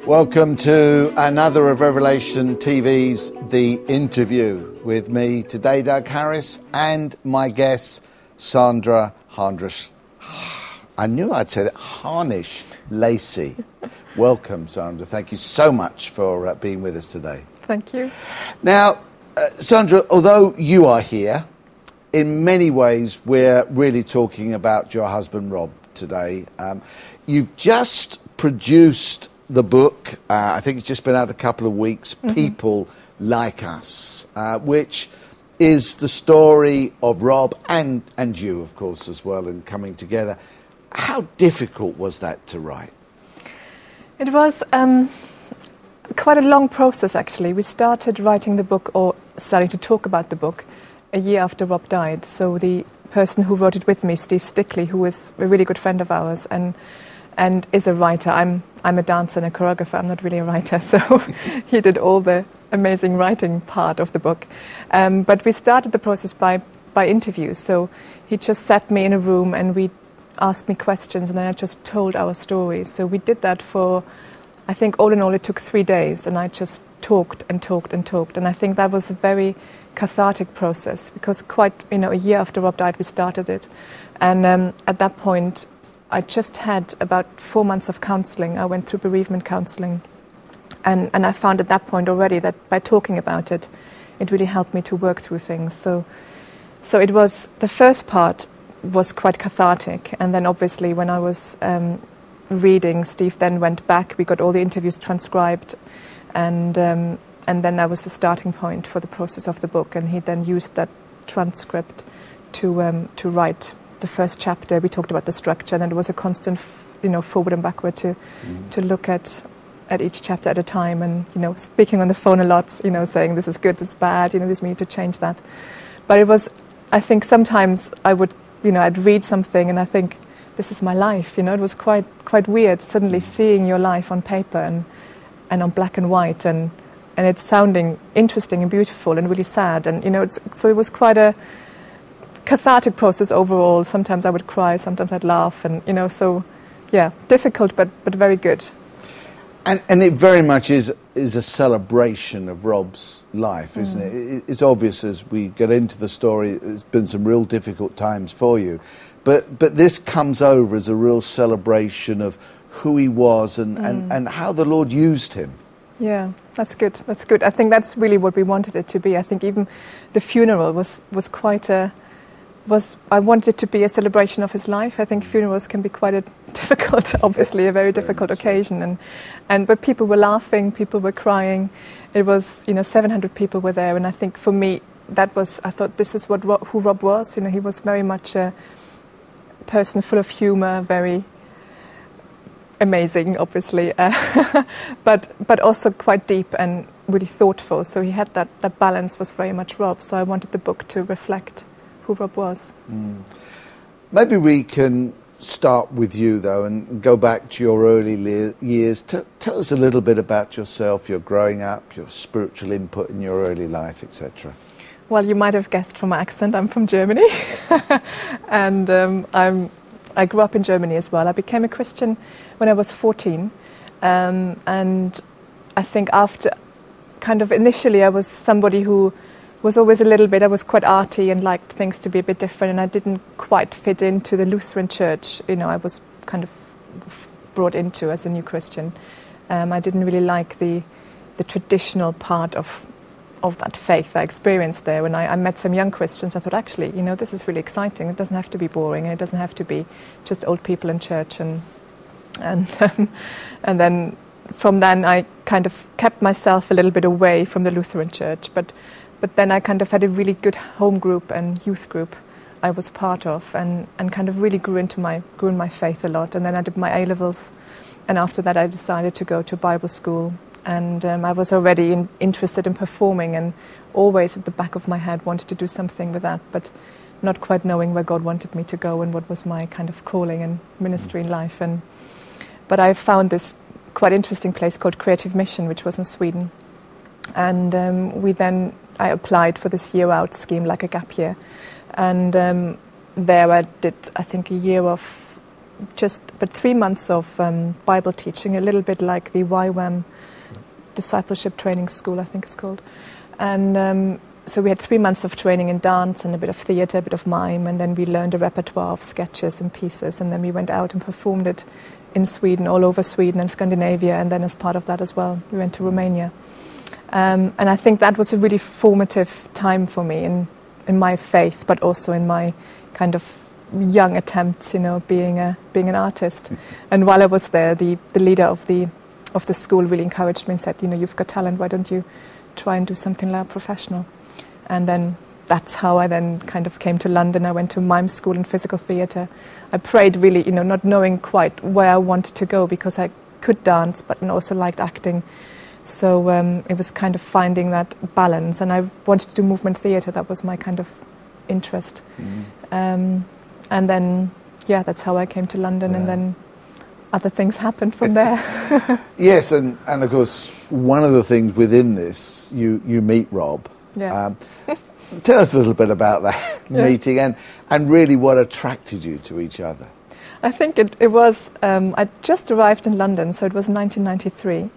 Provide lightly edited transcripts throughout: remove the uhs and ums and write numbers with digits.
Welcome to another of Revelation TV's The Interview with me today, Doug Harris, and my guest, Sandra Harnish. I knew I'd said it, Harnish Lacey. Welcome, Sandra. Thank you so much for being with us today. Thank you. Now, Sandra, although you are here, in many ways we're really talking about your husband, Rob, today. You've just produced the book, I think it's just been out a couple of weeks, People Like Us, which is the story of Rob and you, of course, as well, in coming together. How difficult was that to write? It was quite a long process, actually. We started writing the book, or starting to talk about the book, a year after Rob died. So the person who wrote it with me, Steve Stickley, who is a really good friend of ours and is a writer. I'm a dancer and a choreographer. I'm not really a writer, so he did all the amazing writing part of the book. But we started the process by interviews. So he just sat me in a room and we asked me questions, and then I just told our stories. So we did that for, I think all in all it took 3 days, and I just talked and talked and talked. And I think that was a very cathartic process, because quite, a year after Rob died we started it. And at that point I just had about 4 months of counselling. I went through bereavement counselling, and I found at that point already that by talking about it, it really helped me to work through things. So it was, the first part was quite cathartic, and then obviously when I was reading, Steve then went back, we got all the interviews transcribed, and then that was the starting point for the process of the book, and he then used that transcript to write the first chapter. We talked about the structure, and then it was a constant, forward and backward to look at each chapter at a time, and speaking on the phone a lot, saying this is good, this is bad, this we need to change that. But it was, I think sometimes I would, I'd read something and I think this is my life. It was quite weird suddenly seeing your life on paper and on black and white, and it's sounding interesting and beautiful and really sad, and so it was quite a cathartic process overall. Sometimes I would cry, sometimes I'd laugh, and so yeah, difficult but very good. And it very much is a celebration of Rob's life, isn't it? It's obvious as we get into the story, there's been some real difficult times for you, but this comes over as a real celebration of who he was and how the Lord used him. Yeah, that's good. That's good. I think that's really what we wanted it to be. I think even the funeral was quite a. I wanted it to be a celebration of his life. I think funerals can be quite a difficult, obviously a very difficult occasion, but people were laughing, people were crying. It was, 700 people were there, and I think for me that was, I thought this is who Rob was. He was very much a person full of humour, very amazing, obviously, but also quite deep and really thoughtful. So he had that balance was very much Rob. So I wanted the book to reflect who Rob was. Maybe we can start with you, though, and go back to your early years. Tell us a little bit about yourself, your growing up, your spiritual input in your early life, etc. Well, you might have guessed from my accent, I'm from Germany. And I grew up in Germany as well. I became a Christian when I was 14. And I think after, initially I was somebody who was always I was quite arty and liked things to be a bit different, and I didn't quite fit into the Lutheran church, I was kind of brought into as a new Christian. I didn't really like the traditional part of that faith I experienced there. When I met some young Christians, I thought, actually, this is really exciting. It doesn't have to be boring, and it doesn't have to be just old people in church. And then from then I kind of kept myself a little bit away from the Lutheran church, but then I kind of had a really good home group and youth group I was part of, and kind of really grew in my faith a lot. And then I did my A-levels, and after that I decided to go to Bible school. And I was already interested in performing, and always at the back of my head wanted to do something with that, but not quite knowing where God wanted me to go and what was my kind of calling and ministry in life. But I found this quite interesting place called Creative Mission, which was in Sweden. And I applied for this year-out scheme, like a gap year. And there I did, I think, a year of but 3 months of Bible teaching, a little bit like the YWAM Discipleship Training School, I think it's called. And so we had 3 months of training in dance and a bit of theatre, a bit of mime, and then we learned a repertoire of sketches and pieces, and then we went out and performed it in Sweden, all over Sweden and Scandinavia, and then as part of that as well, we went to Romania. And I think that was a really formative time for me in my faith, but also in my kind of young attempts, being an artist. And while I was there, the leader of the school really encouraged me and said, you've got talent, why don't you try and do something like professional? And then that's how I then kind of came to London. I went to mime school and physical theatre. I prayed really, not knowing quite where I wanted to go, because I could dance but also liked acting. So it was kind of finding that balance, and I wanted to do movement theatre. That was my kind of interest. And then, that's how I came to London, and then other things happened from there. Yes, and of course, one of the things within this, you meet Rob. Yeah. Tell us a little bit about that meeting and really what attracted you to each other. I think it was, I just arrived in London, so it was 1993.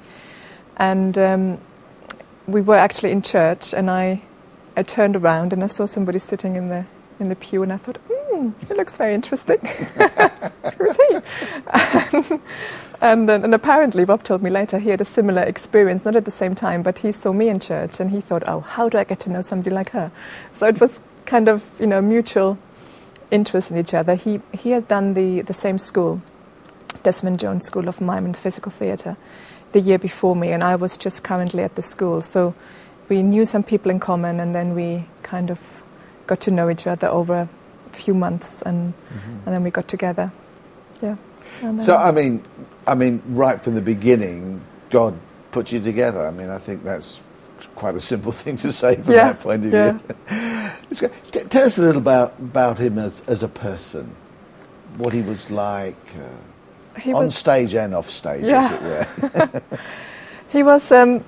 And we were actually in church, and I turned around and I saw somebody sitting in the pew, and I thought, it looks very interesting. Who's he? And apparently, Rob told me later, he had a similar experience, not at the same time, but he saw me in church, and he thought, how do I get to know somebody like her? So it was kind of, mutual interest in each other. He had done the same school, Desmond Jones School of Mime and Physical Theatre, the year before me, and I was just currently at the school. So we knew some people in common, and then we kind of got to know each other over a few months, and then we got together. Yeah. So I mean, right from the beginning, God put you together. I mean, I think that's quite a simple thing to say from that point of view. It's good. Tell us a little about him as a person, what he was like. On stage and off stage, as it were. He was a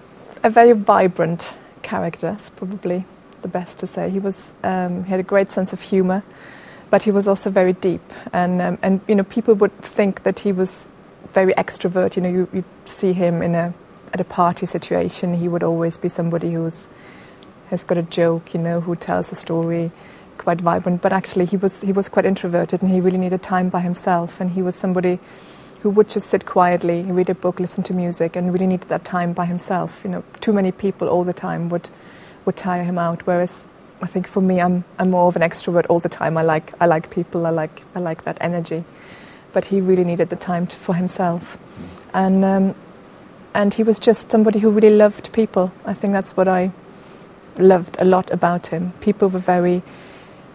very vibrant character, it's probably the best to say. He had a great sense of humour, but he was also very deep. And people would think that he was very extrovert. You see him at a party situation, he would always be somebody has got a joke, who tells a story, quite vibrant. But actually, he was quite introverted, and he really needed time by himself. And he was somebody who would just sit quietly, read a book, listen to music, and really needed that time by himself. Too many people all the time would tire him out. Whereas I think for me, I'm more of an extrovert all the time. I like people. I like that energy. But he really needed the time for himself, and he was just somebody who really loved people. I think that's what I loved a lot about him. People were very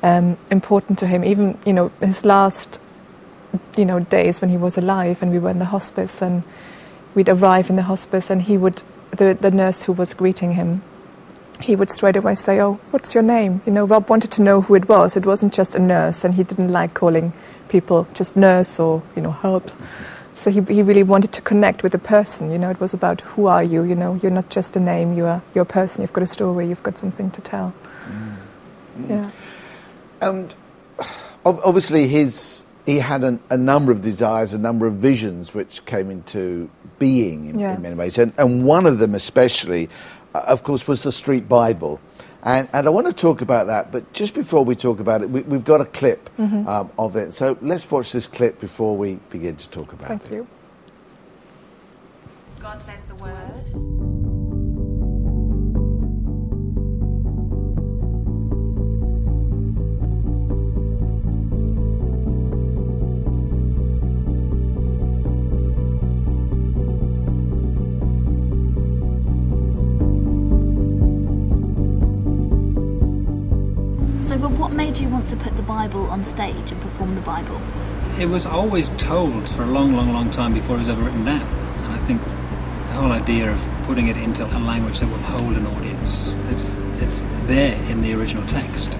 important to him. Even his last days when he was alive, and we were in the hospice, and we'd arrive in the hospice, and he would, the nurse who was greeting him, he would straight away say, what's your name? Rob wanted to know who it was. It wasn't just a nurse, and he didn't like calling people just nurse or, help. So he really wanted to connect with the person. It was about, who are you? You're not just a name, you're a person, you've got a story, you've got something to tell. Yeah. And obviously he had a number of desires, a number of visions which came into being in many ways. And one of them especially, of course, was the Street Bible. And I want to talk about that, but just before we talk about it, we've got a clip of it. So let's watch this clip before we begin to talk about it. Thank you. God says the word. But what made you want to put the Bible on stage and perform the Bible? It was always told for a long time before it was ever written down. And I think the whole idea of putting it into a language that will hold an audience, it's there in the original text.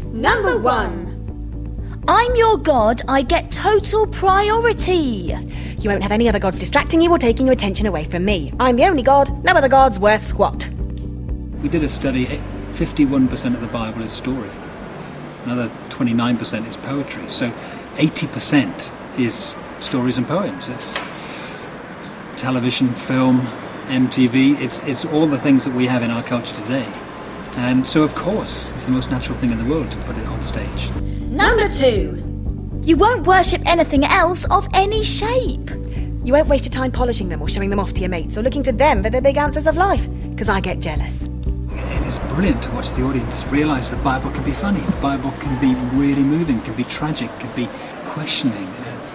Number 1. I'm your God, I get total priority. You won't have any other gods distracting you or taking your attention away from me. I'm the only God, no other gods worth squat. We did a study. 51% of the Bible is story. Another 29% is poetry. So 80% is stories and poems. It's television, film, MTV. It's all the things that we have in our culture today. And so, of course, it's the most natural thing in the world to put it on stage. Number 2. You won't worship anything else of any shape. You won't waste your time polishing them or showing them off to your mates or looking to them for the big answers of life, because I get jealous. It is brilliant to watch the audience realise the Bible can be funny, the Bible can be really moving, can be tragic, can be questioning.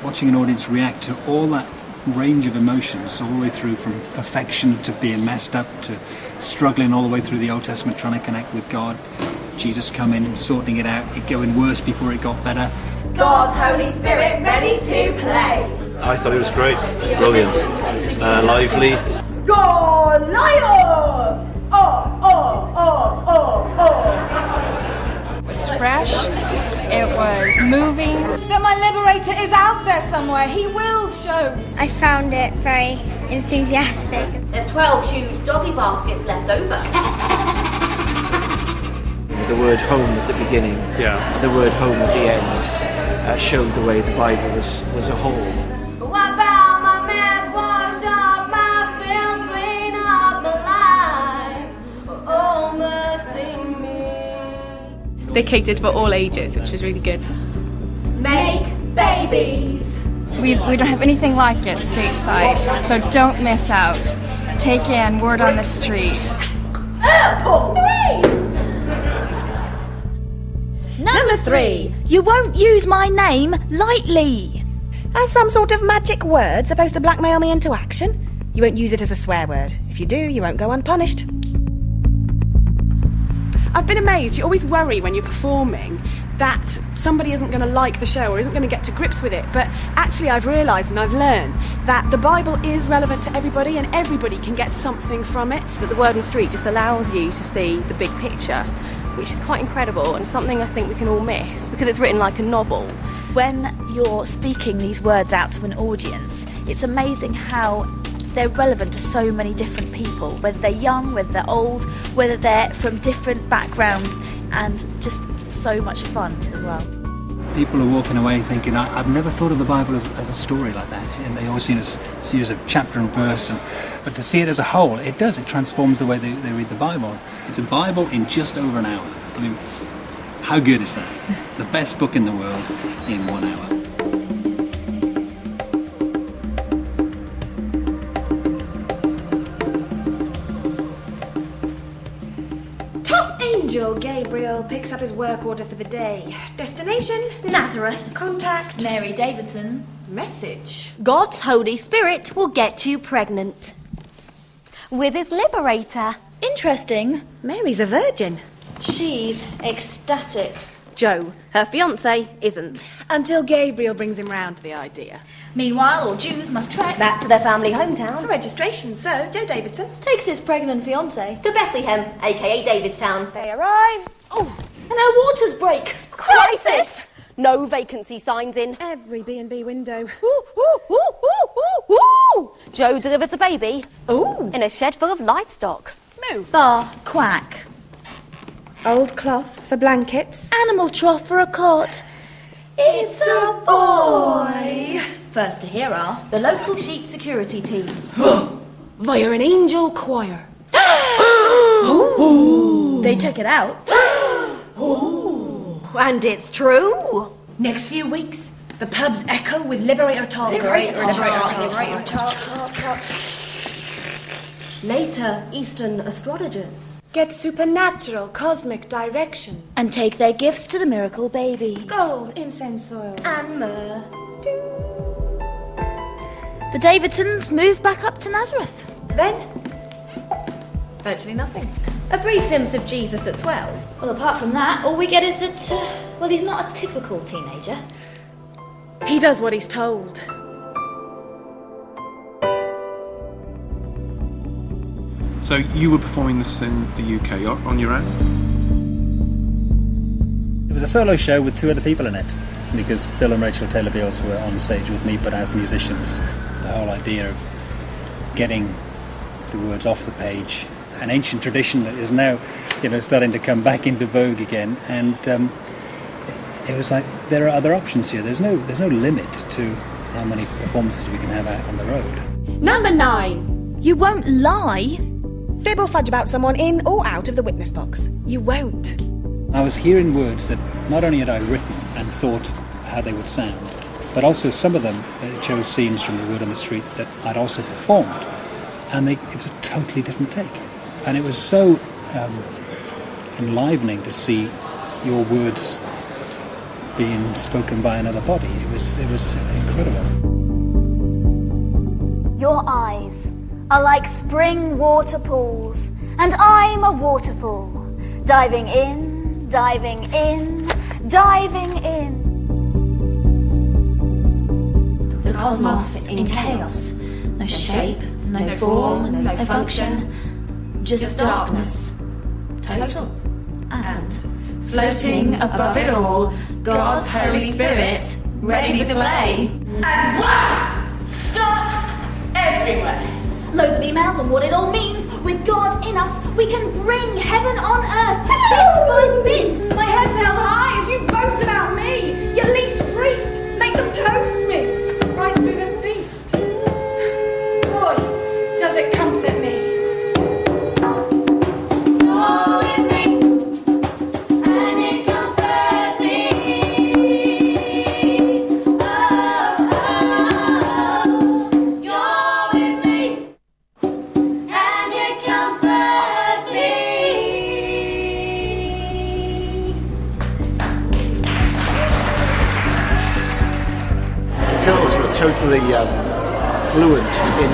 Watching an audience react to all that range of emotions, all the way through from perfection to being messed up to struggling all the way through the Old Testament, trying to connect with God, Jesus coming, sorting it out, it going worse before it got better. God's Holy Spirit ready to play. I thought it was great, brilliant, lively. Go Lion! It was fresh, it was moving. That my liberator is out there somewhere, he will show. I found it very enthusiastic. There's 12 huge doggy baskets left over. The word home at the beginning, and the word home at the end showed the way the Bible was a whole. Wipe out my mess, wash off my film, clean up my life. Oh, mercy me. They catered for all ages, which was really good. Make babies. We don't have anything like it stateside, so don't miss out. Take in Word on the Street. Airport 3! Number 3. You won't use my name lightly. As some sort of magic word supposed to blackmail me into action. You won't use it as a swear word. If you do, you won't go unpunished. I've been amazed. You always worry when you're performing that somebody isn't going to like the show or isn't going to get to grips with it. But actually I've realised and I've learned that the Bible is relevant to everybody and everybody can get something from it. That the Word on the Street just allows you to see the big picture, which is quite incredible and something I think we can all miss because it's written like a novel. When you're speaking these words out to an audience, it's amazing how they're relevant to so many different people, whether they're young, whether they're old, whether they're from different backgrounds, and just so much fun as well. People are walking away thinking, I've never thought of the Bible as a story like that. And they always see it as a series of chapter and verse, but to see it as a whole, it does. It transforms the way they read the Bible. It's a Bible in just over an hour. I mean, how good is that? The best book in the world in 1 hour. Top Angel Gabriel picks up his work order for the day. Destination? Nazareth. Contact? Mary Davidson. Message? God's Holy Spirit will get you pregnant. With his liberator. Interesting. Mary's a virgin. She's ecstatic. Joe, her fiancé, isn't. Until Gabriel brings him round to the idea. Meanwhile, all Jews must trek Back to their family hometown. For registration, so Joe Davidson takes his pregnant fiancée To Bethlehem, aka Davidstown. They arrive. Oh, and our waters break. Crisis! No vacancy signs in. Every B&B window. Joe delivers a baby. Ooh. In a shed full of livestock. Moo. bar quack. Old cloth for blankets. Animal trough for a cot. It's a boy. First to hear are The local sheep security team. Via an angel choir. They took it out. And it's true. Next few weeks, the pubs echo with Liberator talk. Liberator talk. Later, Eastern astrologers. Get supernatural cosmic direction. And take their gifts to the miracle baby. Gold, incense oil. And myrrh. The Davidsons moved back up to Nazareth. Then, virtually nothing. A brief glimpse of Jesus at 12. Well, apart from that, all we get is that, well, he's not a typical teenager. He does what he's told. So you were performing this in the UK on your own? It was a solo show with 2 other people in it, because Bill and Rachel Taylor-Beals were on stage with me, but as musicians. The whole idea of getting the words off the page, an ancient tradition that is now, starting to come back into vogue again, and it was like there are other options here. There's no limit to how many performances we can have out on the road. Number 9. You won't lie. Fib or fudge about someone in or out of the witness box. You won't. I was hearing words that not only had I written and thought how they would sound, but also some of them chose scenes from The Word on the Street that I'd also performed, and it was a totally different take. And it was so enlivening to see your words being spoken by another body. It was incredible. Your eyes are like spring water pools, and I'm a waterfall, diving in, diving in, diving in. The cosmos in chaos. No shape, no form, no function. Just darkness. Total. And floating above it all, God's Holy Spirit, ready to play. And wow! Stuff everywhere. Loads of emails on what it all means. With God in us, we can bring heaven on earth, bit by bit. My head's held high as you boast about me. Your least priest. Make them toast me. Right through the feast. Boy, does it comfort me. Totally fluent in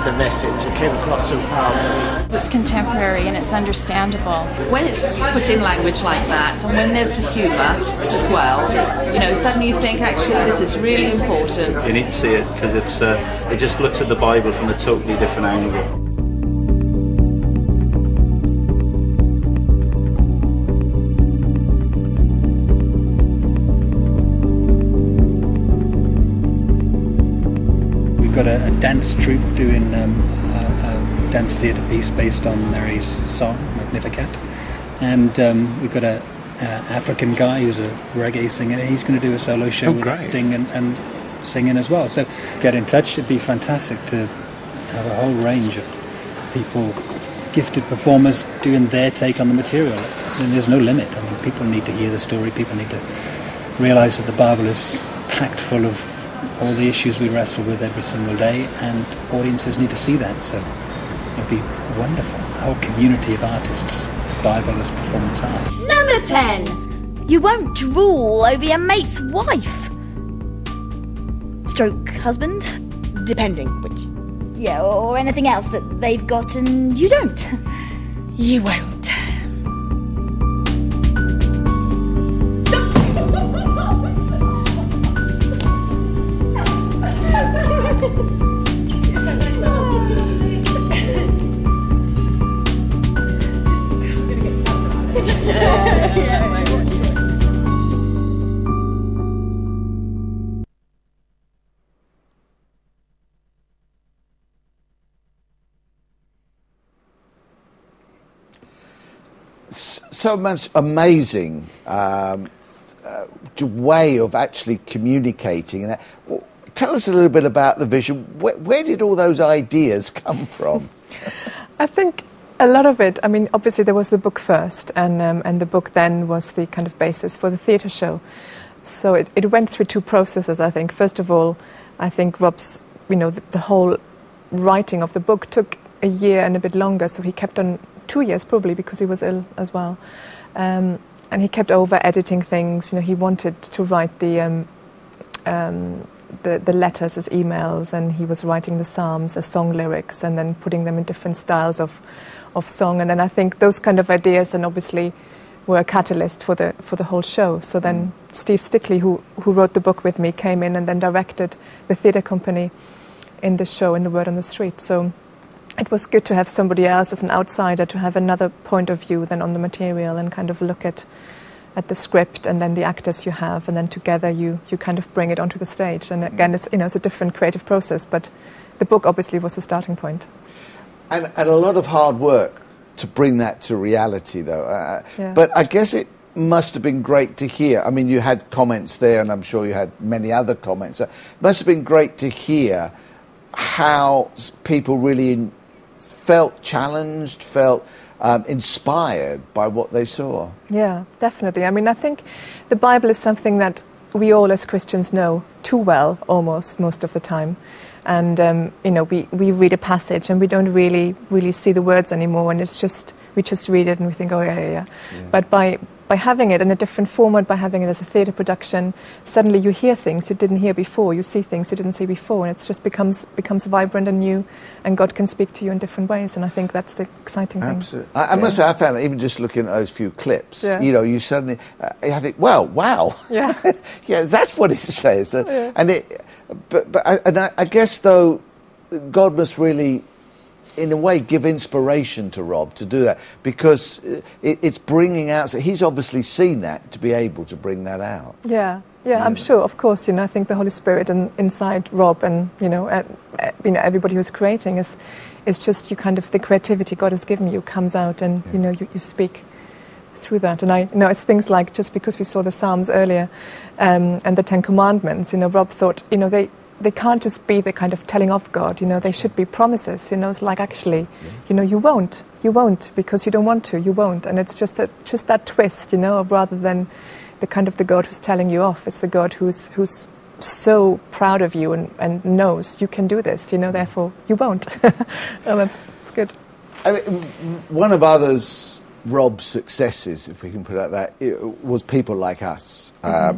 the message. It came across so powerfully. It's contemporary and it's understandable. When it's put in language like that, and when there's humour as well, suddenly you think, actually, this is really important. You need to see it because it just looks at the Bible from a totally different angle. Got a dance troupe doing a dance theatre piece based on Mary's song, Magnificat. And we've got a African guy who's a reggae singer. He's going to do a solo show with acting and singing as well. So get in touch. It'd be fantastic to have a whole range of people, gifted performers, doing their take on the material. And there's no limit. I mean, people need to hear the story. People need to realise that the Bible is packed full of all the issues we wrestle with every single day, and audiences need to see that. So it'd be wonderful. A whole community of artists, the Bible as performance art. Number 10. You won't drool over your mate's wife. Stroke husband. Depending which. Yeah, or anything else that they've got and you don't. You won't. So much amazing way of actually communicating. Well, tell us a little bit about the vision. Where did all those ideas come from? I think a lot of it, I mean, obviously there was the book first, and the book then was the kind of basis for the theatre show. So it went through two processes, I think. First of all, I think Rob's, the whole writing of the book took a year and a bit longer, so he kept on 2 years probably because he was ill as well. And he kept over editing things. He wanted to write the letters as emails, and he was writing the Psalms as song lyrics and then putting them in different styles of song. And then I think those kind of ideas and obviously were a catalyst for the whole show. So then Steve Stickley, who wrote the book with me, came in and then directed the theatre company in the show, in The Word on the Street. So it was good to have somebody else as an outsider, to have another point of view than on the material and kind of look at the script and then the actors you have, and then together you kind of bring it onto the stage. And again, it's a different creative process, but the book obviously was the starting point. And a lot of hard work to bring that to reality, though. Yeah. But I guess it must have been great to hear. I mean, you had comments there, and I'm sure you had many other comments. It must have been great to hear how people really felt challenged, felt inspired by what they saw. Yeah, definitely. I mean, I think the Bible is something that we all as Christians know too well, almost, most of the time. And, you know, we read a passage and we don't really see the words anymore, and it's just, we just read it and we think, oh, yeah. But by having it in a different format, by having it as a theatre production, suddenly you hear things you didn't hear before, you see things you didn't see before, and it just becomes vibrant and new, and God can speak to you in different ways, and I think that's the exciting thing. Absolutely. I must say, I found that even just looking at those few clips, you know, you suddenly have it, well, wow. Yeah. Yeah, that's what it says. Yeah. And I guess, though, God must really, in a way, give inspiration to Rob to do that, because it's bringing out. So he's obviously seen that to be able to bring that out. Yeah, I'm sure. Of course, you know, I think the Holy Spirit inside Rob, and you know, everybody who's creating is just you kind of the creativity God has given you comes out, and you know, you speak through that. And I know it's things like, just because we saw the Psalms earlier, and the Ten Commandments. You know, Rob thought, you know, they can't just be the kind of telling of God, you know, they should be promises, you know, it's like actually, you know, you won't, because you don't want to, you won't. And it's just that twist, you know, rather than the kind of the God who's telling you off, it's the God who's so proud of you and knows you can do this, you know, therefore you won't. And it's good. I mean, one of Rob's successes, if we can put it like that, it was People Like Us.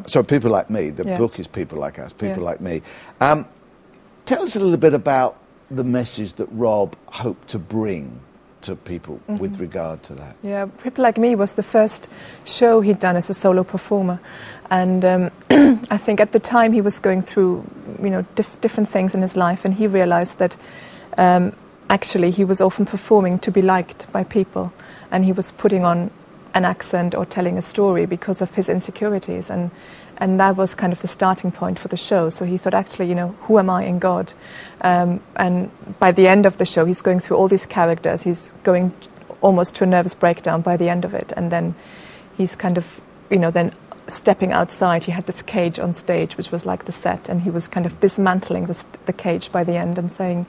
So People Like Me. The book is People Like Us, People Like Me. Tell us a little bit about the message that Rob hoped to bring to people with regard to that. Yeah, People Like Me was the first show he'd done as a solo performer. And I think at the time he was going through, you know, different things in his life, and he realized that actually he was often performing to be liked by people. And he was putting on an accent or telling a story because of his insecurities, and that was kind of the starting point for the show. So he thought, actually, you know, who am I in God? And by the end of the show, he's going through all these characters. He's going almost to a nervous breakdown by the end of it, and then he's kind of, you know, then stepping outside. He had this cage on stage, which was like the set, and he was kind of dismantling the cage by the end and saying,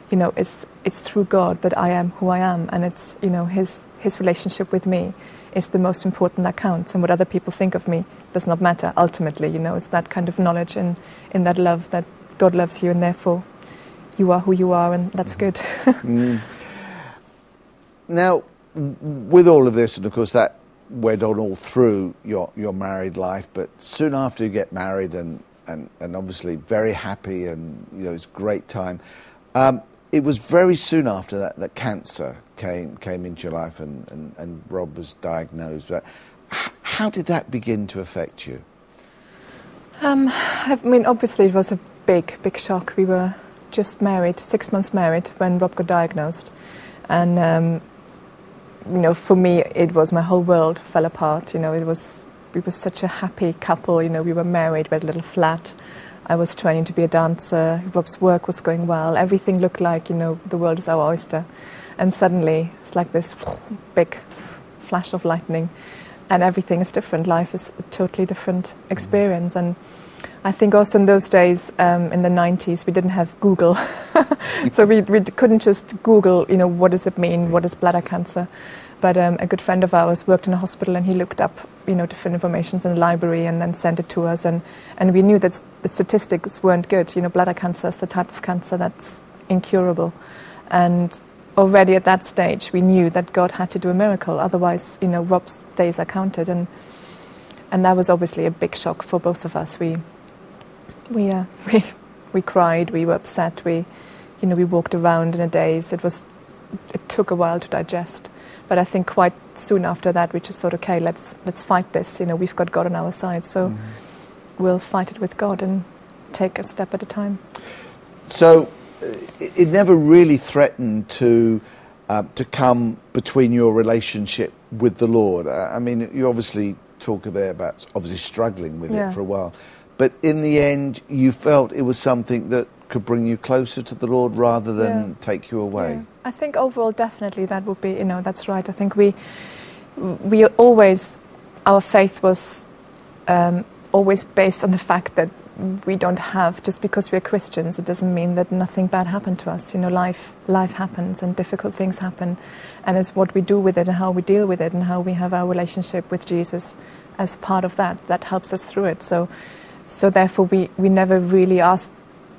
you know, it's through God that I am who I am, and it's, you know, his relationship with me is the most important that counts, and what other people think of me does not matter ultimately, you know. It's that kind of knowledge in that love that God loves you, and therefore you are who you are, and that's good. Now, with all of this, and of course that went on all through your married life, but soon after you get married, and obviously very happy, and you know, it's a great time. It was very soon after that cancer came into your life, and Rob was diagnosed. How did that begin to affect you? I mean, obviously it was a big shock. We were just married, 6 months married, when Rob got diagnosed. And, you know, for me, it was my whole world fell apart. You know, we were such a happy couple. You know, we were married, we had a little flat. I was training to be a dancer. Rob's work was going well. Everything looked like, you know, the world is our oyster. And suddenly, it's like this big flash of lightning, and everything is different. Life is a totally different experience. And I think also in those days, in the 90s, we didn't have Google. So we couldn't just Google, you know, what does it mean? What is bladder cancer? But a good friend of ours worked in a hospital, and he looked up, you know, different information in the library and then sent it to us. And we knew that the statistics weren't good. You know, bladder cancer is the type of cancer that's incurable. And already at that stage, we knew that God had to do a miracle. Otherwise, you know, Rob's days are counted. And that was obviously a big shock for both of us. We cried, we were upset, we walked around in a daze. It took a while to digest. But I think quite soon after that, we just thought, okay, let's fight this. You know, we've got God on our side, so we'll fight it with God and take a step at a time. So it never really threatened to come between your relationship with the Lord. I mean, you obviously talk a bit about obviously struggling with it for a while, but in the end, you felt it was something that could bring you closer to the Lord rather than take you away. Yeah. I think overall, definitely, that would be, you know, that's right. I think we always our faith was always based on the fact that we don't have, just because we're Christians, it doesn't mean that nothing bad happened to us. You know, life happens and difficult things happen, and it's what we do with it and how we deal with it and how we have our relationship with Jesus as part of that helps us through it. So therefore we never really asked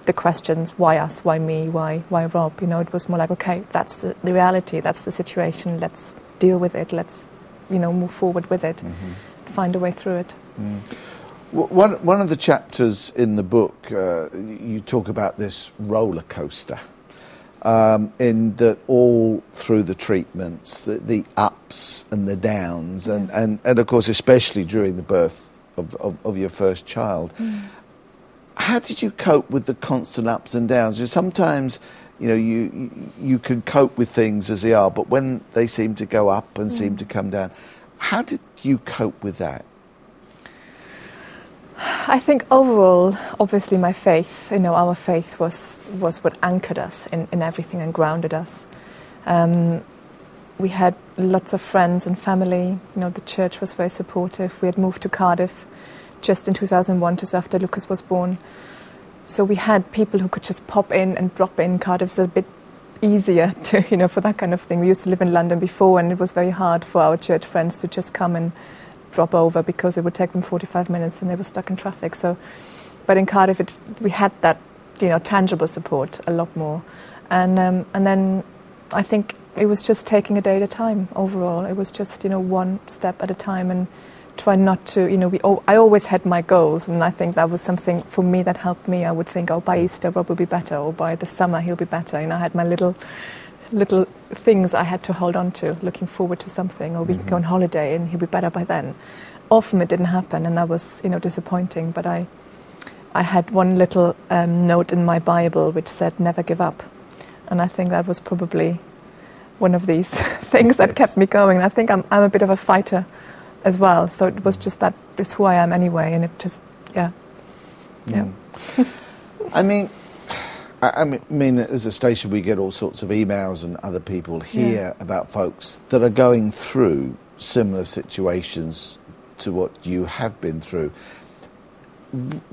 the questions, why us, why me, why Rob? You know, it was more like, okay, that's the reality, that's the situation, let's deal with it, let's, you know, move forward with it, find a way through it. One of the chapters in the book, you talk about this roller coaster, in that all through the treatments, the ups and the downs, and of course especially during the birth of your first child. How did you cope with the constant ups and downs? Because sometimes, you know, you can cope with things as they are, but when they seem to go up and seem to come down, how did you cope with that? I think overall, obviously my faith, you know, our faith was what anchored us in everything and grounded us. We had lots of friends and family, you know, the church was very supportive. We had moved to Cardiff just in 2001, just after Lucas was born. So we had people who could just pop in and drop in. Cardiff's a bit easier to, you know, for that kind of thing. We used to live in London before, and it was very hard for our church friends to just come and drop over because it would take them 45 minutes and they were stuck in traffic. So, but in Cardiff, we had that, you know, tangible support a lot more. And then I think it was just taking a day at a time overall. It was just, you know, one step at a time and try not to, you know, I always had my goals, and I think that was something for me that helped me. I would think, oh, by Easter Rob will be better, or by the summer he'll be better. You know, I had my little things I had to hold on to, looking forward to something, or we could go on holiday and he'll be better by then. Often it didn't happen, and that was, you know, disappointing. But I had one little note in my Bible which said, never give up. And I think that was probably one of these things that kept me going. I think I'm a bit of a fighter as well, so it was just that this is who I am anyway, and it just, yeah. I mean, as a station, we get all sorts of emails and other people hear about folks that are going through similar situations to what you have been through.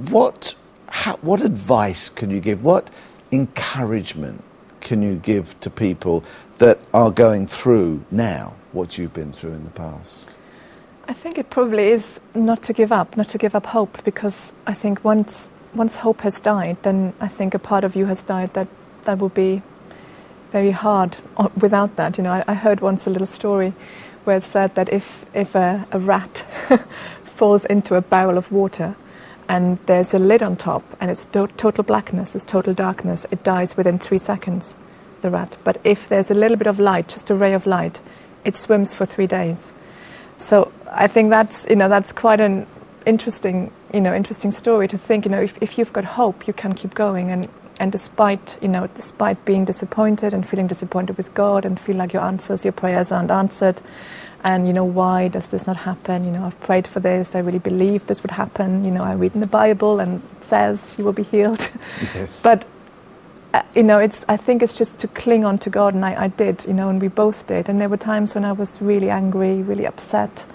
What advice can you give? What encouragement can you give to people that are going through now what you've been through in the past? I think it probably is not to give up hope, because I think once hope has died, then I think a part of you has died that will be very hard without that. You know, I heard once a little story where it said that if a rat falls into a barrel of water and there's a lid on top and it's total blackness, it's total darkness, it dies within 3 seconds, the rat. But if there's a little bit of light, just a ray of light, it swims for 3 days. So I think that's quite an interesting story to think. You know, if you've got hope, you can keep going, and despite being disappointed and feeling disappointed with God and feel like your prayers aren't answered, and you know, why does this not happen? You know, I've prayed for this, I really believe this would happen. You know, I read in the Bible and it says you will be healed. Yes. But you know, I think it's just to cling on to God, and I did, you know, and we both did. And there were times when I was really angry, really upset,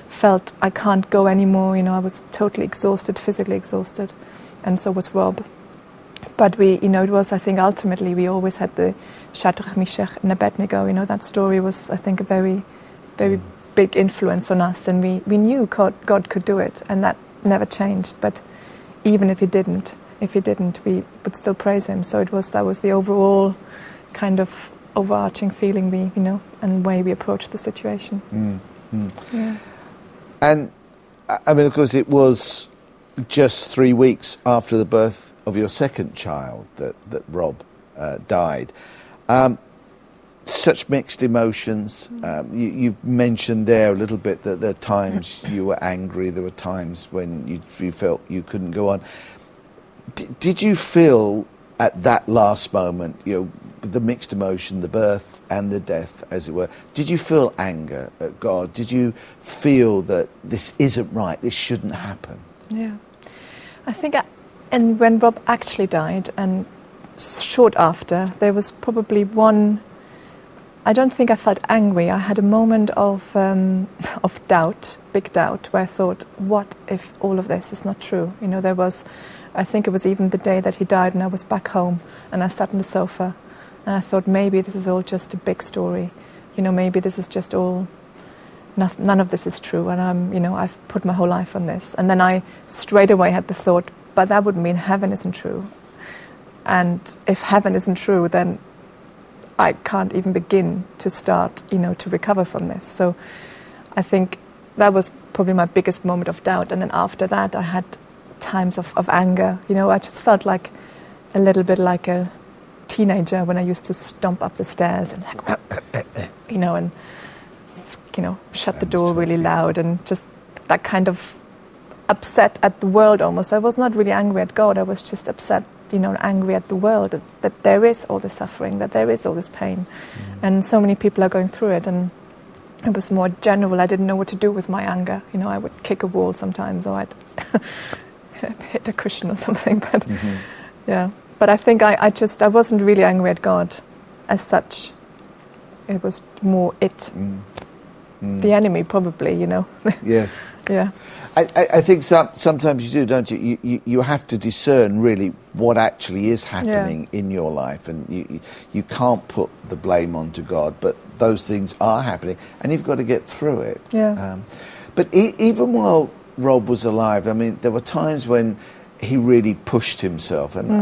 felt I can't go anymore. You know, I was totally exhausted, physically exhausted, and so was Rob. But we, you know, it was, I think, ultimately we always had the Shadrach, Meshach and Abednego. You know, that story was, I think, a very, very big influence on us, and we knew God could do it, and that never changed. But even if He didn't, we would still praise Him. So that was the overall kind of overarching feeling and way we approached the situation. Yeah. And I mean, of course, it was just 3 weeks after the birth of your second child that Rob died. Such mixed emotions. You've mentioned there a little bit that there are times you were angry, there were times when you felt you couldn't go on. Did you feel at that last moment, you know, the mixed emotion, the birth and the death, as it were, did you feel anger at God? Did you feel that this isn't right, this shouldn't happen? Yeah. I think, and when Rob actually died, and short after, there was probably one I don't think I felt angry. I had a moment of doubt, big doubt, where I thought, what if all of this is not true? You know, I think it was even the day that he died and I was back home and I sat on the sofa and I thought, maybe this is all just a big story. You know, maybe this is just all, none of this is true, and I've put my whole life on this. And then I straight away had the thought, but that would mean heaven isn't true. And if heaven isn't true, then I can't even begin to start, to recover from this. So I think that was probably my biggest moment of doubt. And then after that, I had times of anger. I just felt like a little bit like a teenager when I used to stomp up the stairs and and shut the door really loud, and just that kind of upset at the world almost. I was not really angry at God. I was just upset, angry at the world, that there is all this suffering, that there is all this pain, and so many people are going through it. And it was more general. I didn't know what to do with my anger. I would kick a wall sometimes, or I'd hit a cushion or something. But yeah. But I think I wasn't really angry at God as such. It was more the enemy, probably, Yes. Yeah. I think sometimes you do, don't you? You have to discern really what actually is happening in your life, and you can't put the blame onto God, but those things are happening, and you've got to get through it. Yeah. But even while Rob was alive, I mean, there were times when he really pushed himself, and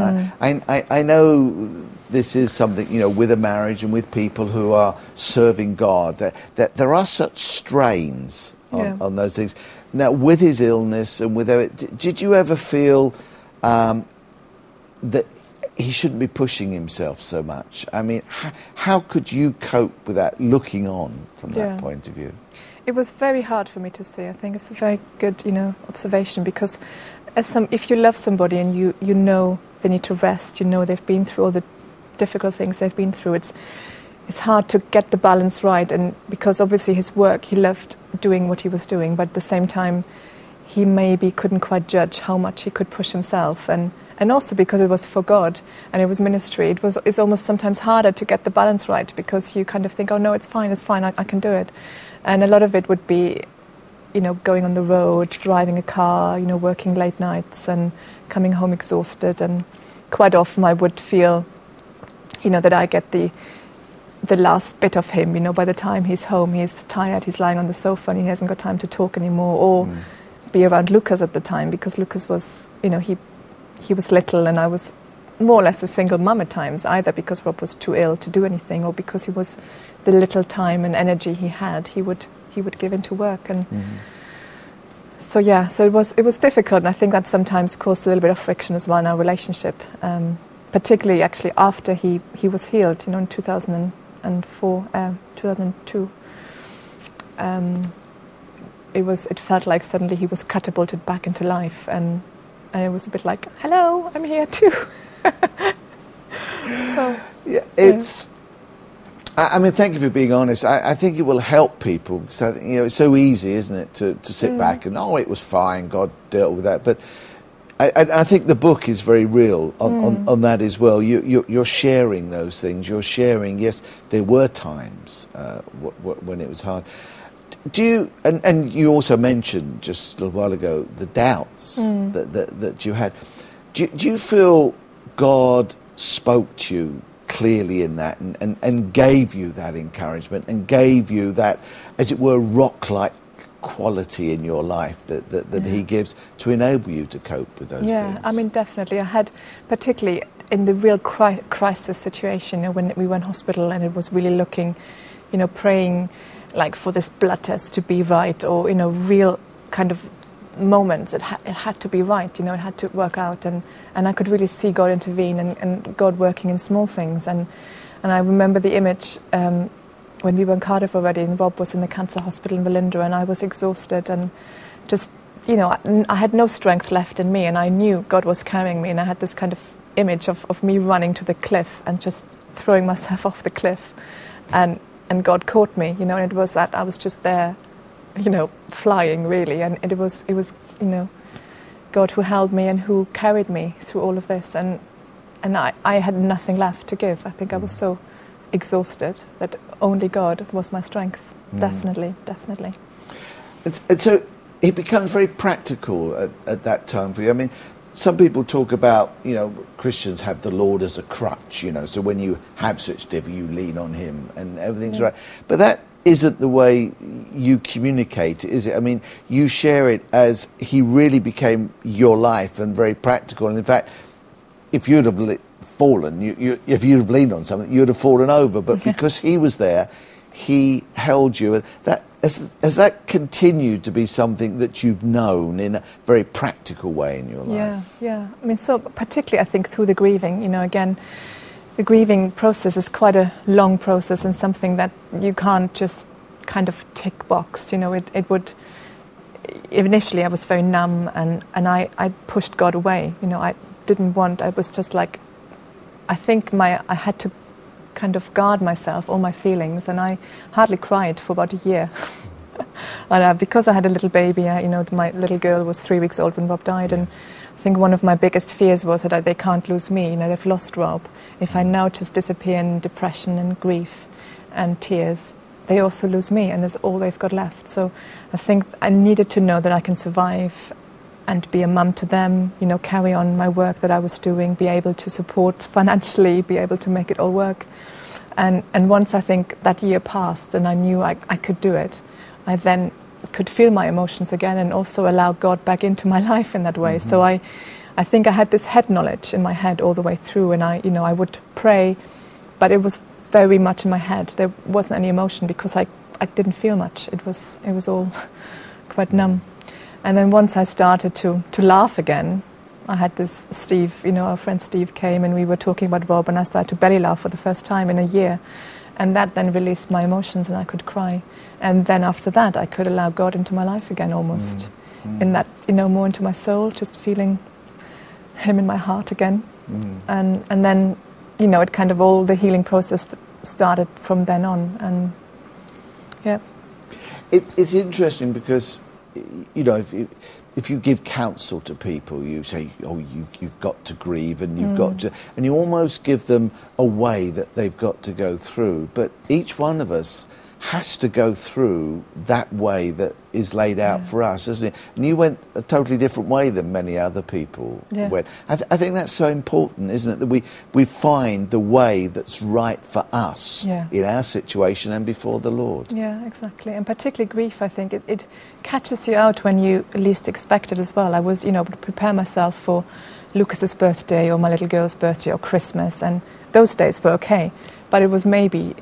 I know this is something, with a marriage and with people who are serving God, that there are such strains on those things. Now, with his illness and with it, did you ever feel that he shouldn't be pushing himself so much? I mean, how could you cope with that, looking on from that point of view? It was very hard for me to see. I think it's a very good, observation, because if you love somebody and you know they need to rest, they've been through all the difficult things they've been through, it's hard to get the balance right. And because obviously his work, he loved doing what he was doing, but at the same time he maybe couldn't quite judge how much he could push himself, and also because it was for God and it was ministry, it's almost sometimes harder to get the balance right, because you kind of think, oh no, it's fine, I can do it. And a lot of it would be going on the road, driving a car, working late nights and coming home exhausted. And quite often I would feel, that I get the last bit of him. By the time he's home, he's tired, he's lying on the sofa and he hasn't got time to talk anymore, or be around Lucas at the time, because Lucas was, he was little, and I was more or less a single mum at times, either because Rob was too ill to do anything, or because he was the little time and energy he had, he would give into work. And so it was difficult, and I think that sometimes caused a little bit of friction as well in our relationship, particularly actually after he was healed, in 2002. It felt like suddenly he was catapulted back into life, and it was a bit like, hello, I'm here too. I mean, thank you for being honest. I think it will help people, because I think, it's so easy, isn't it, to sit back and, it was fine, God dealt with that. But I think the book is very real on that as well. You're sharing those things. You're sharing, yes, there were times when it was hard. Do you, and you also mentioned just a little while ago the doubts that you had. Do you feel God spoke to you clearly in that and gave you that encouragement and gave you that, as it were, rock-like quality in your life that he gives to enable you to cope with those things? Yeah, I mean, definitely. I had, particularly in the real crisis situation, when we were in hospital and it was really looking, praying like for this blood test to be right, or, real kind of moments, it had to be right, it had to work out, and I could really see God intervene and God working in small things. And I remember the image when we were in Cardiff already, and Rob was in the cancer hospital in Velindre, and I was exhausted and just, I had no strength left in me, and I knew God was carrying me, and I had this kind of image of me running to the cliff and just throwing myself off the cliff, and God caught me, and it was that I was just there, flying really, and it was God who held me and who carried me through all of this, and I had nothing left to give. I think I was so exhausted, that only God was my strength. Definitely. And so it becomes very practical at that time for you. I mean, some people talk about, Christians have the Lord as a crutch, so when you have such difficulty, you lean on him and everything's right. But that isn't the way you communicate, is it? I mean, you share it as he really became your life and very practical. And in fact, if you'd have fallen, if you'd have leaned on something, you'd have fallen over. But because he was there, he held you. Has that continued to be something that you've known in a very practical way in your life? Yeah. I mean, so particularly I think through the grieving, again, the grieving process is quite a long process and something that you can't just kind of tick box. It would... Initially I was very numb and I pushed God away. I didn't want... I was just like... I think I had to kind of guard myself, all my feelings, and I hardly cried for about a year. And because I had a little baby, my little girl was 3 weeks old when Rob died, and I think one of my biggest fears was that they can't lose me. They've lost Rob. If I now just disappear in depression and grief and tears, they also lose me, and that's all they've got left. So I think I needed to know that I can survive and be a mum to them, carry on my work that I was doing, be able to support financially, be able to make it all work. And once I think that year passed and I knew I could do it, I then could feel my emotions again and also allow God back into my life in that way. So I think I had this head knowledge in my head all the way through, and I would pray, but it was very much in my head. There wasn't any emotion because I didn't feel much. It was all quite numb. And then once I started to laugh again, I had this Steve, our friend Steve came and we were talking about Rob, and I started to belly laugh for the first time in a year. And that then released my emotions and I could cry. And then after that I could allow God into my life again almost. In that, more into my soul, just feeling him in my heart again. And then, it kind of all the healing process started from then on. And yeah. It's interesting because, if you give counsel to people, you say, you've got to grieve and you've got to... And you almost give them a way that they've got to go through. But each one of us has to go through that way that is laid out for us, isn't it? And you went a totally different way than many other people went. I think that's so important, isn't it? That we find the way that's right for us in our situation and before the Lord. Yeah, exactly. And particularly grief, I think, it catches you out when you least expect it as well. I was, would prepare myself for Lucas's birthday or my little girl's birthday or Christmas, and those days were okay. But it was maybe,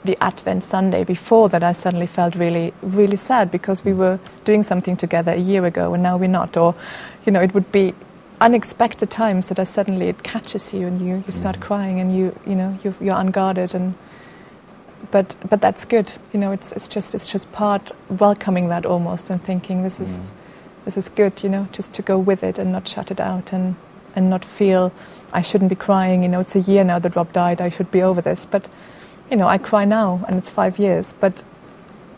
the Advent Sunday before that I suddenly felt really, really sad because we were doing something together a year ago and now we're not. Or, it would be unexpected times that it catches you and you start crying and you're unguarded. But that's good. It's just part welcoming that almost and thinking this is good. Just to go with it and not shut it out and not feel I shouldn't be crying. It's a year now that Rob died. I should be over this, but. I cry now, and it's 5 years, but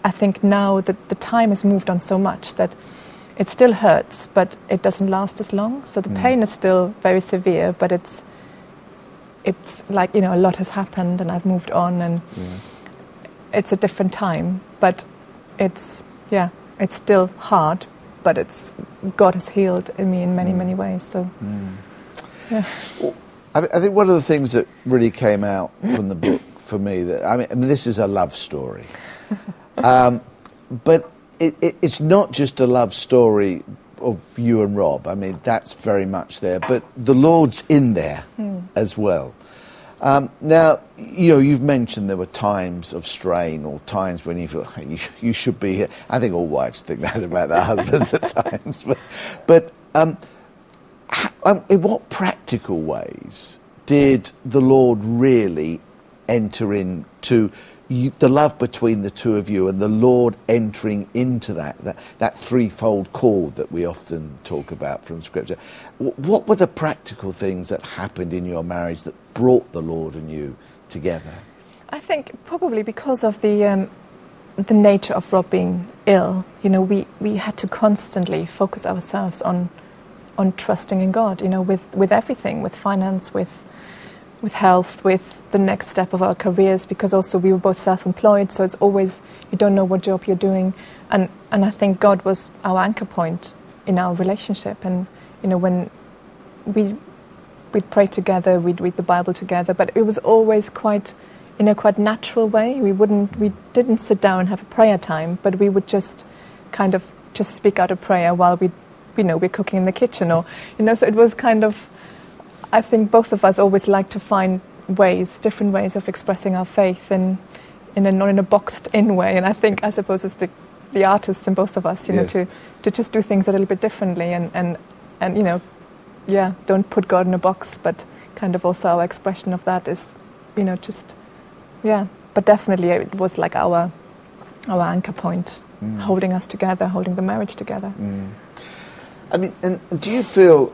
I think now that the time has moved on so much that it still hurts, but it doesn't last as long. So the pain is still very severe, but it's like, a lot has happened, and I've moved on, and it's a different time, but it's still hard, but God has healed in me in many, many ways, so, yeah. Well, I think one of the things that really came out from the book for me, this is a love story, but it's not just a love story of you and Rob. That's very much there, but the Lord's in there as well. Now, you've mentioned there were times of strain or times when you feel you should be here. I think all wives think that about their husbands at times, but in what practical ways did the Lord really enter into the love between the two of you and the Lord entering into that threefold cord that we often talk about from Scripture? What were the practical things that happened in your marriage that brought the Lord and you together? I think probably because of the nature of Rob being ill, we had to constantly focus ourselves on trusting in God, with everything, with finance, with health, with the next step of our careers, because also we were both self-employed, so it's always, you don't know what job you're doing, and I think God was our anchor point in our relationship. And you know, when we'd pray together, we'd read the Bible together, but it was always quite in a quite natural way. We didn't sit down and have a prayer time, but we would just kind of just speak out a prayer while we're cooking in the kitchen, or so it was kind of, I think both of us always like to find different ways of expressing our faith, and not in a boxed-in way. And I suppose it's the artists in both of us, Yes. to just do things a little bit differently, and don't put God in a box, but kind of also our expression of that is, But definitely it was like our anchor point, holding us together, holding the marriage together. I mean, and do you feel?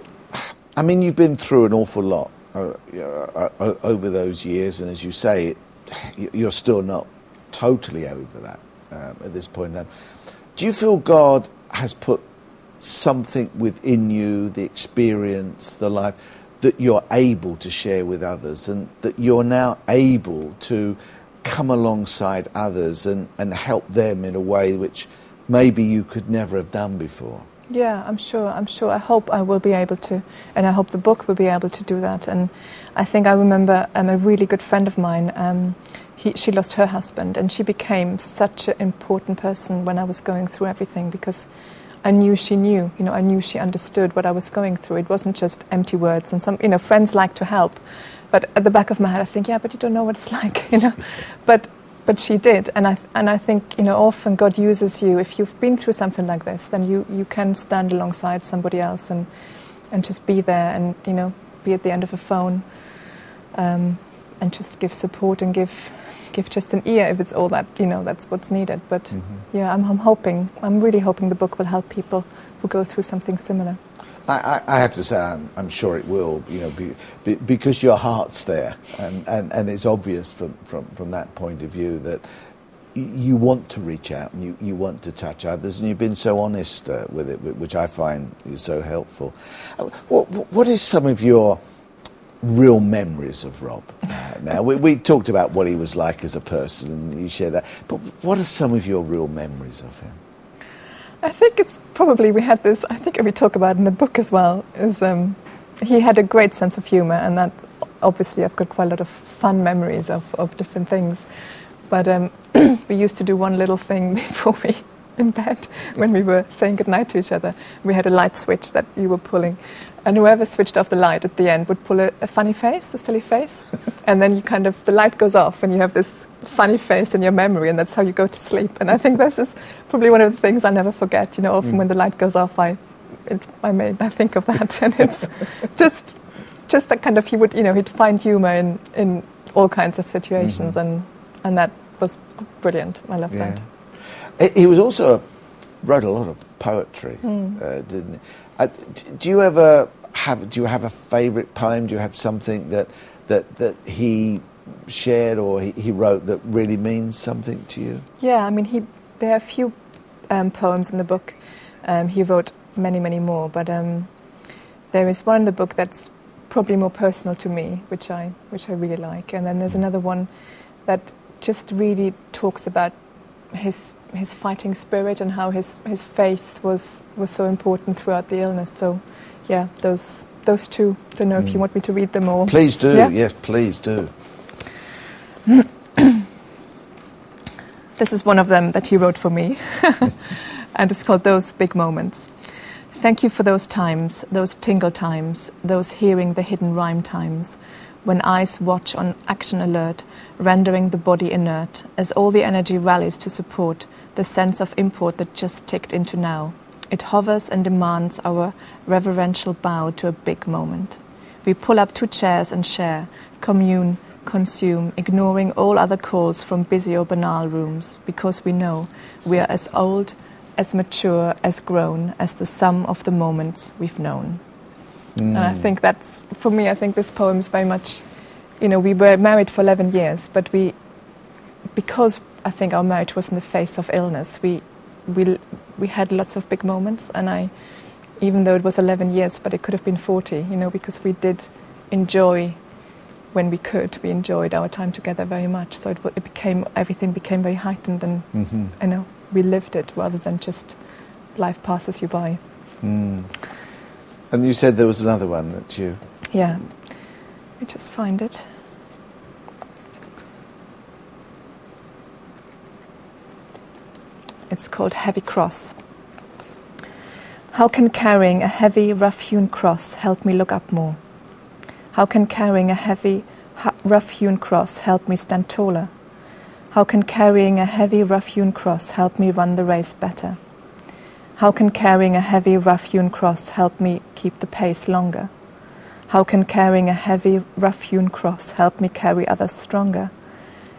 I mean, you've been through an awful lot over those years, and as you say, you're still not totally over that at this point. Do you feel God has put something within you, the experience, the life, that you're able to share with others, and that you're now able to come alongside others and help them in a way which maybe you could never have done before? Yeah, I'm sure. I hope I will be able to, and I hope the book will be able to do that. And I think I remember a really good friend of mine, she lost her husband, and she became such an important person when I was going through everything, because I knew she knew, I knew she understood what I was going through. It wasn't just empty words, and some, friends like to help, but at the back of my head I think, yeah, but you don't know what it's like, But she did, and I think often God uses you. If you've been through something like this, then you can stand alongside somebody else and just be there, and be at the end of a phone, and just give support and give just an ear if it's all that that's what's needed. But yeah, I'm really hoping the book will help people who go through something similar. I have to say, I'm sure it will, because your heart's there, and it's obvious from that point of view that you want to reach out and you want to touch others, and you've been so honest with it, which I find is so helpful. What is some of your real memories of Rob? Now, we talked about what he was like as a person, and you share that, but what are some of your real memories of him? I think it's probably, we talk about in the book as well, is he had a great sense of humour, and that obviously I've got quite a lot of fun memories of different things. But we used to do one little thing before we in bed, when we were saying goodnight to each other. We had a light switch that you were pulling, and whoever switched off the light at the end would pull a funny face, a silly face, and then the light goes off and you have this funny face in your memory, and that's how you go to sleep. And I think this is probably one of the things I never forget. Often when the light goes off, I think of that, and it's just that kind of, he'd find humour in all kinds of situations, and that was brilliant. I love that. He was also wrote a lot of poetry, didn't he? Do you have a favourite poem? Do you have something that he shared or he wrote that really means something to you? Yeah, I mean, there are a few poems in the book. He wrote many, many more, but there is one in the book that's probably more personal to me, which I really like. And then there's another one that just really talks about his fighting spirit and how his faith was so important throughout the illness. So, yeah, those two. Don't know if you want me to read them or... Please do. Yeah? Yes, please do. This is one of them that he wrote for me, and it's called Those Big Moments. Thank you for those times, those tingle times, those hearing the hidden rhyme times, when eyes watch on action alert, rendering the body inert, as all the energy rallies to support the sense of import that just ticked into now. It hovers and demands our reverential bow to a big moment. We pull up 2 chairs and share, commune, consume, ignoring all other calls from busy or banal rooms, because we know we are as old, as mature, as grown as the sum of the moments we've known. And I think that's, for me, I think this poem is very much, we were married for 11 years, but because I think our marriage was in the face of illness, we had lots of big moments, and even though it was 11 years, but it could have been 40, because we did enjoy when we could, we enjoyed our time together very much. So everything became very heightened, and you know, we lived it rather than just life passes you by. And you said there was another one that you... Yeah, let me just find it. It's called Heavy Cross. How can carrying a heavy, rough-hewn cross help me look up more? How can carrying a heavy, rough-hewn cross help me stand taller? How can carrying a heavy, rough-hewn cross help me run the race better? How can carrying a heavy, rough-hewn cross help me keep the pace longer? How can carrying a heavy, rough-hewn cross help me carry others stronger?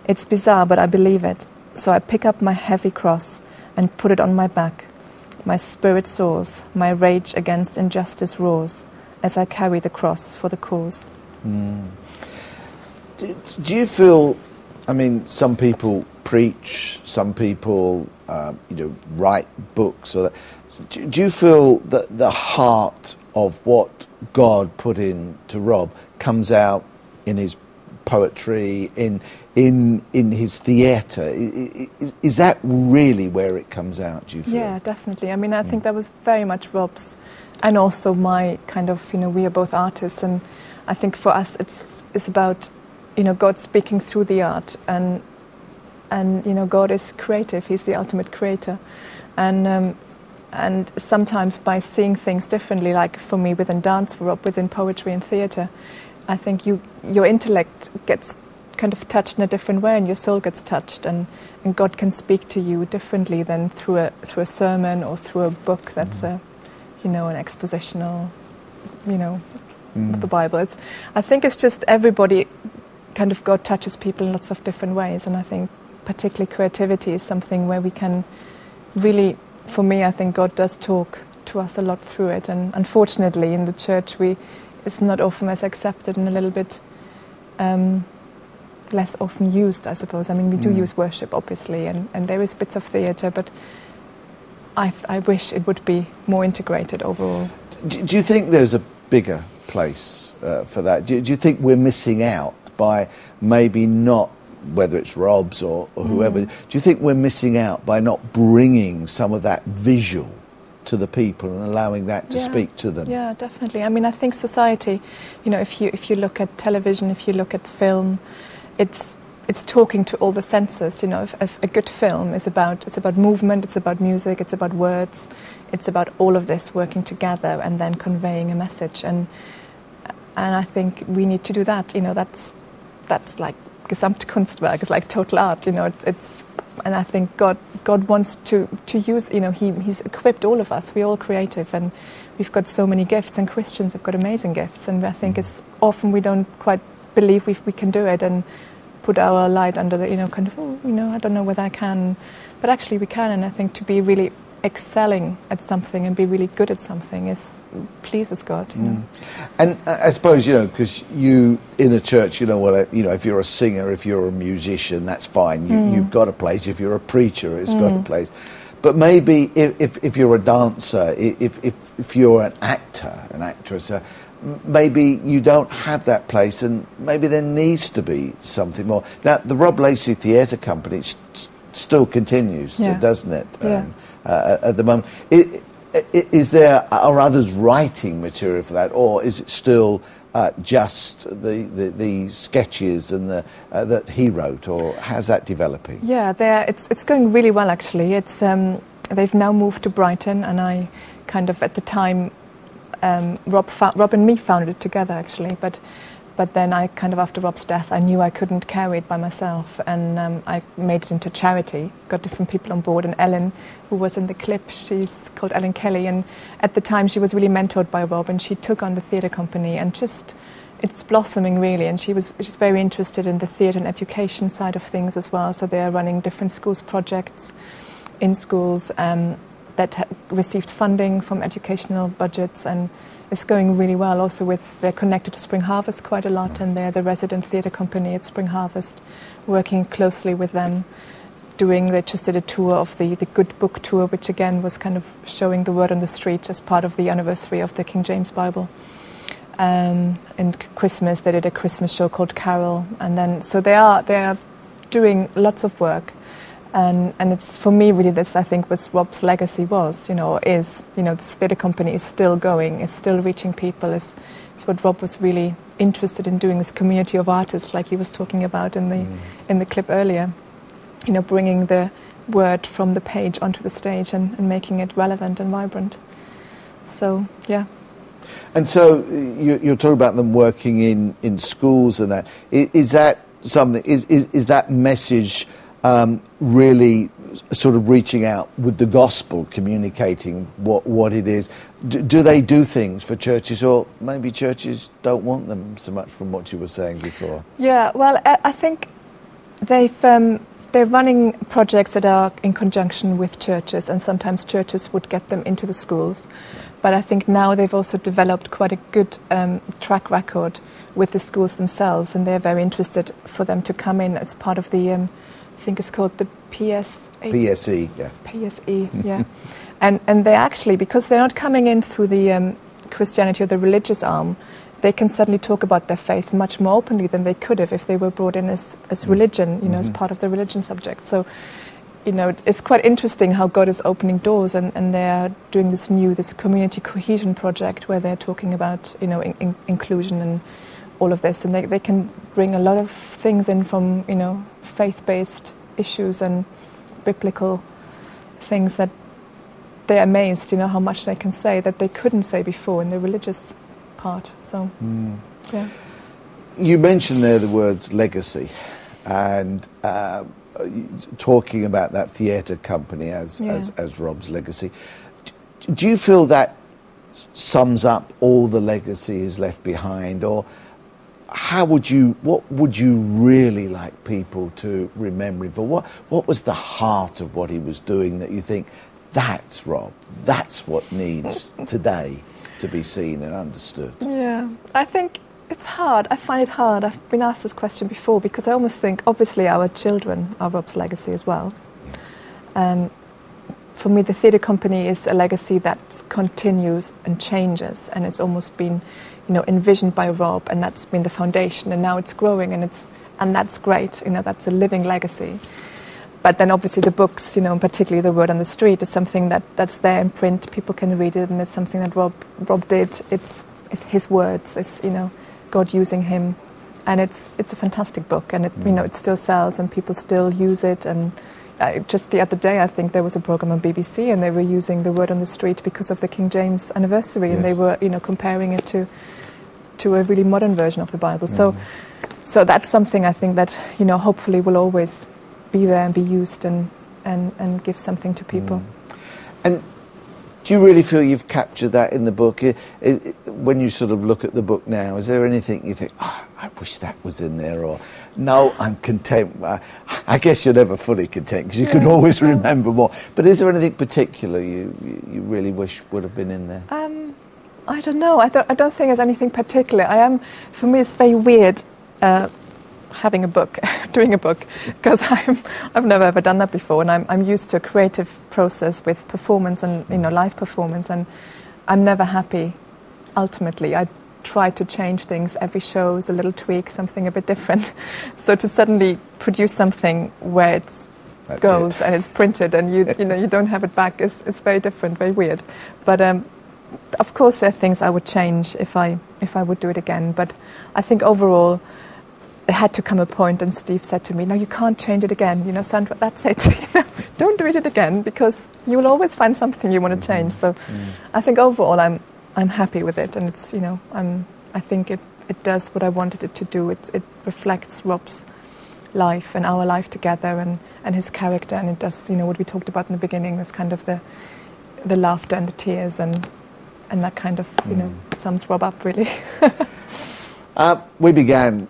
It's bizarre, but I believe it. So I pick up my heavy cross and put it on my back. My spirit soars, my rage against injustice roars, as I carry the cross for the cause. Do you feel, I mean, some people preach, some people, write books, or that. Do you feel that the heart of what God put into Rob comes out in his poetry, in his theatre? Is that really where it comes out, do you feel? Yeah, definitely. I mean, I think that was very much Rob's, and also my kind of, we are both artists, and I think for us it's about, God speaking through the art, and God is creative. He's the ultimate creator, and sometimes by seeing things differently, like for me within dance, for Rob within poetry and theatre, I think your intellect gets kind of touched in a different way, and your soul gets touched, and God can speak to you differently than through a sermon or through a book that's an expositional, of the Bible. I think it's just everybody, kind of God touches people in lots of different ways, and I think particularly creativity is something where we can really, for me, I think God does talk to us a lot through it, and unfortunately in the church it's not often as accepted and a little bit less often used, I suppose. I mean, we do use worship, obviously, and there is bits of theatre, but I wish it would be more integrated overall. Do you think there's a bigger place for that? Do you think we're missing out by maybe not, whether it's Rob's or whoever, do you think we're missing out by not bringing some of that visual to the people and allowing that to speak to them? Yeah, definitely. I mean, I think society, if you look at television, if you look at film, it's talking to all the senses. If a good film is about movement, it's about music, it's about words, it's about all of this working together and then conveying a message. And I think we need to do that. That's like Gesamtkunstwerk, it's like total art. And I think God wants to use, He's equipped all of us. We're all creative, and we've got so many gifts, and Christians have got amazing gifts. And I think it's often we don't quite believe we can do it and put our light under the, I don't know whether I can. But actually we can, and I think to be really excelling at something and be really good at something pleases God. And I suppose, because you in a church, if you're a singer, if you're a musician, that's fine. You've got a place. If you're a preacher, it's got a place. But maybe if you're a dancer, if you're an actor, an actress, maybe you don't have that place, and maybe there needs to be something more. Now, the Rob Lacey Theatre Company still continues, doesn't it? At the moment, are others writing material for that, or is it still just the sketches and that he wrote, or how's that developing? Yeah, it's going really well actually. It's they've now moved to Brighton, and I kind of at the time Rob and me founded it together actually, but then I kind of, after Rob's death, I knew I couldn't carry it by myself, and I made it into charity, got different people on board, and Ellen, who was in the clip, she's called Ellen Kelly, and at the time she was really mentored by Rob, and she took on the theatre company, and it's blossoming really, and she's very interested in the theatre and education side of things as well, so they're running different schools projects in schools that received funding from educational budgets, and it's going really well. Also they're connected to Spring Harvest quite a lot, and they're the resident theatre company at Spring Harvest, working closely with them. They just did a tour of the Good Book Tour, which again was kind of showing the word on the street as part of the anniversary of the King James Bible. And Christmas, they did a Christmas show called Carol, and then so they are doing lots of work, and it's, for me, really, that's, I think, what Rob's legacy was, the theatre company is still going, is still reaching people, is what Rob was really interested in doing, this community of artists, like he was talking about in the clip earlier, bringing the word from the page onto the stage and making it relevant and vibrant. So, yeah. And so you're talking about them working in schools and that. Is that something? Is that message really sort of reaching out with the gospel, communicating what it is? Do they do things for churches, or maybe churches don't want them so much, from what you were saying before? Yeah, well, I think they're running projects that are in conjunction with churches, and sometimes churches would get them into the schools. But I think now they've also developed quite a good track record with the schools themselves, and they're very interested for them to come in as part of the, I think it's called the PSE, yeah. PSE, yeah. And they actually, because they're not coming in through the Christianity or the religious arm, they can suddenly talk about their faith much more openly than they could have if they were brought in as religion, as part of the religion subject. So, it's quite interesting how God is opening doors, and they're doing this community cohesion project where they're talking about, inclusion and all of this, and they can bring a lot of things in from, faith-based issues and biblical things that they're amazed, how much they can say that they couldn't say before in the religious part. So, yeah. You mentioned there the words legacy, and talking about that theatre company as Rob's legacy. Do you feel that sums up all the legacy he's left behind, or what would you really like people to remember him for? What was the heart of what he was doing that you think, that's Rob, that's what needs today to be seen and understood? Yeah, I think it's hard. I find it hard. I've been asked this question before, because I almost think, obviously, our children are Rob's legacy as well. Yes. For me, the theatre company is a legacy that continues and changes, and it's almost been, envisioned by Rob, and that's been the foundation, and now it's growing, and that's great. That's a living legacy. But then, obviously, the books, and particularly The Word on the Street, is something that's there in print. People can read it, and it's something that Rob did. It's his words. It's God using him, and it's a fantastic book, and it still sells, and people still use it. And just the other day, I think there was a program on BBC, and they were using The Word on the Street because of the King James anniversary, and they were comparing it to a really modern version of the Bible. So that's something I think that hopefully will always be there and be used and give something to people. And do you really feel you've captured that in the book? When you sort of look at the book now, is there anything you think, I wish that was in there, or no, I'm content? I guess you're never fully content, because you can always remember more. But is there anything particular you really wish would have been in there? I don't know. I don't think there's anything particular. For me, it's very weird having a book, doing a book, because I've never ever done that before, and I'm used to a creative process with performance and live performance, and I'm never happy. Ultimately, I try to change things. Every show is a little tweak, something a bit different. So to suddenly produce something where it goes and it's printed and you don't have it back is very different, very weird. But of course, there are things I would change if I would do it again. But I think overall, there had to come a point, and Steve said to me, "No, you can't change it again. Sandra, that's it. Don't do it again, because you will always find something you want to change." So, I think overall, I'm happy with it, and it's I think it does what I wanted it to do. It reflects Rob's life and our life together, and his character, and it does what we talked about in the beginning. This kind of the laughter and the tears, and that kind of sums Rob up really. We began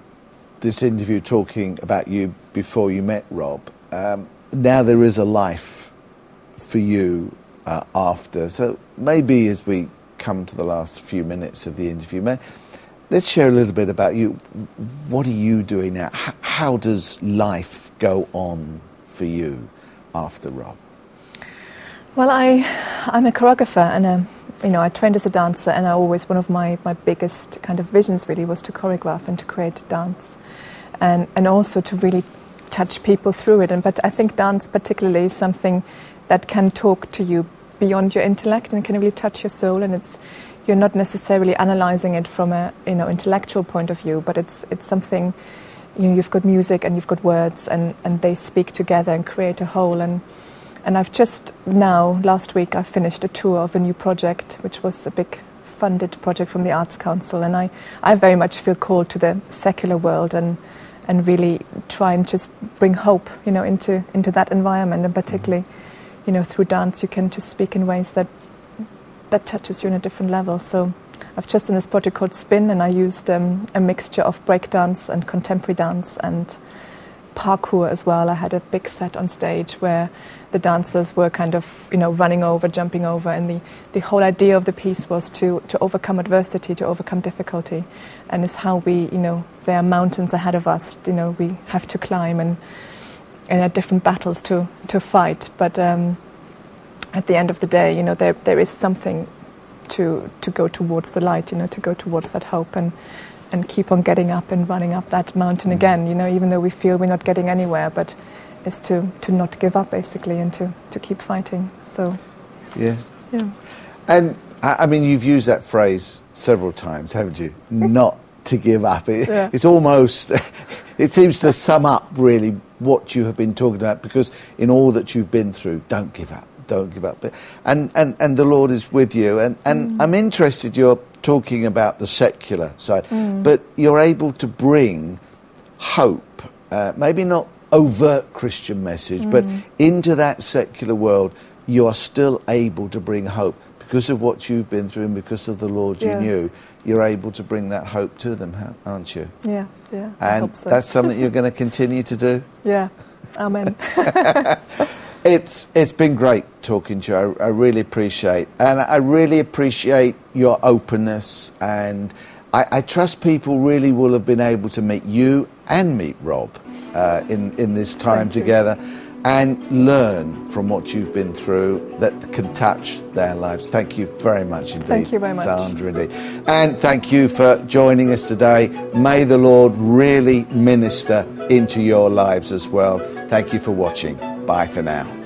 this interview talking about you before you met Rob. Now there is a life for you after. So maybe as we come to the last few minutes of the interview, let's share a little bit about you. What are you doing now? How does life go on for you after Rob? Well, I'm a choreographer and I trained as a dancer, and one of my biggest kind of visions really was to choreograph and to create dance, and also to really touch people through it. But I think dance particularly is something that can talk to you beyond your intellect and can really touch your soul, and you're not necessarily analysing it from a intellectual point of view, but it's something, you've got music and you've got words, and they speak together and create a whole. And I've just now, last week, I finished a tour of a new project, which was a big funded project from the Arts Council, and I very much feel called to the secular world and really try and just bring hope, into that environment, and particularly, through dance you can just speak in ways that touches you on a different level. So I've just done this project called Spin, and I used a mixture of breakdance and contemporary dance and parkour as well. I had a big set on stage where the dancers were kind of, running over, jumping over, and the whole idea of the piece was to overcome adversity, to overcome difficulty, and it's how we, there are mountains ahead of us, we have to climb, and are different battles to fight, but at the end of the day, there is something to go towards the light, to go towards that hope, and keep on getting up and running up that mountain again, even though we feel we're not getting anywhere, but is to not give up, basically, and to keep fighting. So yeah. And I mean, you've used that phrase several times, haven't you? Not to give up. It's almost, it seems to sum up really what you have been talking about, because in all that you've been through, don't give up. Don't give up. And the Lord is with you. And I'm interested, you're talking about the secular side, but you're able to bring hope, maybe not overt Christian message, but into that secular world, you are still able to bring hope. Because of what you've been through and because of the Lord you knew, you're able to bring that hope to them, aren't you? Yeah. And I hope so. That's something you're going to continue to do? Yeah. Amen. It's been great talking to you. I really appreciate, and I really appreciate your openness, and I trust people really will have been able to meet you and meet Rob in this time together, and learn from what you've been through that can touch their lives. Thank you very much indeed. Thank you very much, Sandra, indeed. And thank you for joining us today. May the Lord really minister into your lives as well. Thank you for watching. Bye for now.